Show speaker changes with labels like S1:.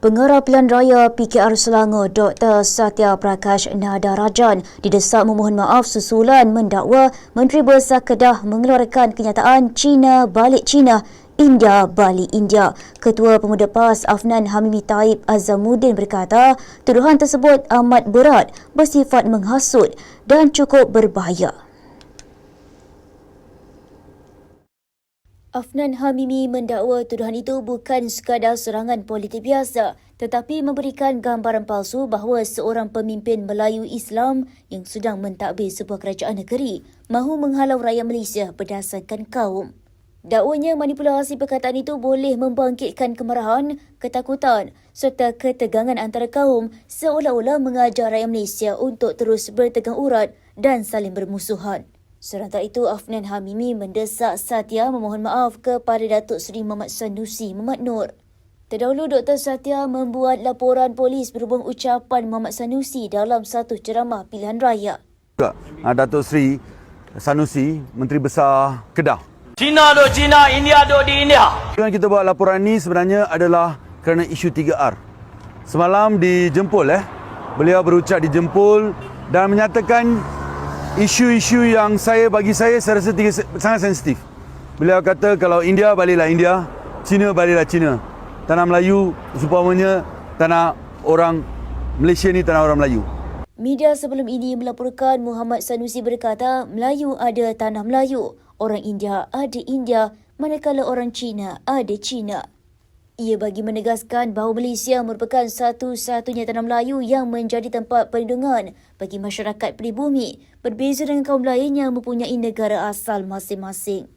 S1: Pengarah Pilihan Raya PKR Selangor Dr. Satya Prakash Nadarajan didesak memohon maaf susulan mendakwa Menteri Besar Kedah mengeluarkan kenyataan China balik China, India balik India. Ketua Pemuda PAS Afnan Hamimi Taib Azamuddin berkata tuduhan tersebut amat berat, bersifat menghasut dan cukup berbahaya. Afnan Hamimi mendakwa tuduhan itu bukan sekadar serangan politik biasa tetapi memberikan gambaran palsu bahawa seorang pemimpin Melayu Islam yang sedang mentadbir sebuah kerajaan negeri mahu menghalau rakyat Malaysia berdasarkan kaum. Dakwanya manipulasi perkataan itu boleh membangkitkan kemarahan, ketakutan serta ketegangan antara kaum seolah-olah mengajar rakyat Malaysia untuk terus bertegang urat dan saling bermusuhan. Serentak itu, Afnan Hamimi mendesak Satya memohon maaf kepada Datuk Seri Muhammad Sanusi Muhammad Nur. Terdahulu, Dr. Satya membuat laporan polis berhubung ucapan Muhammad Sanusi dalam satu ceramah pilihan raya.
S2: Datuk Seri Sanusi, Menteri Besar Kedah.
S3: China duk China, India duk di India.
S2: Tujuan kita buat laporan ini sebenarnya adalah kerana isu 3R. Semalam di Jempol, beliau berucap di Jempol dan menyatakan isu-isu yang bagi saya rasa sangat sensitif. Beliau kata kalau India baliklah India, China baliklah China. Tanah Melayu seumpamanya tanah orang Malaysia ni tanah orang Melayu.
S1: Media sebelum ini melaporkan Muhammad Sanusi berkata Melayu ada tanah Melayu, orang India ada India, manakala orang Cina ada Cina. Ia bagi menegaskan bahawa Malaysia merupakan satu-satunya tanah Melayu yang menjadi tempat perlindungan bagi masyarakat pribumi, berbeza dengan kaum lain yang mempunyai negara asal masing-masing.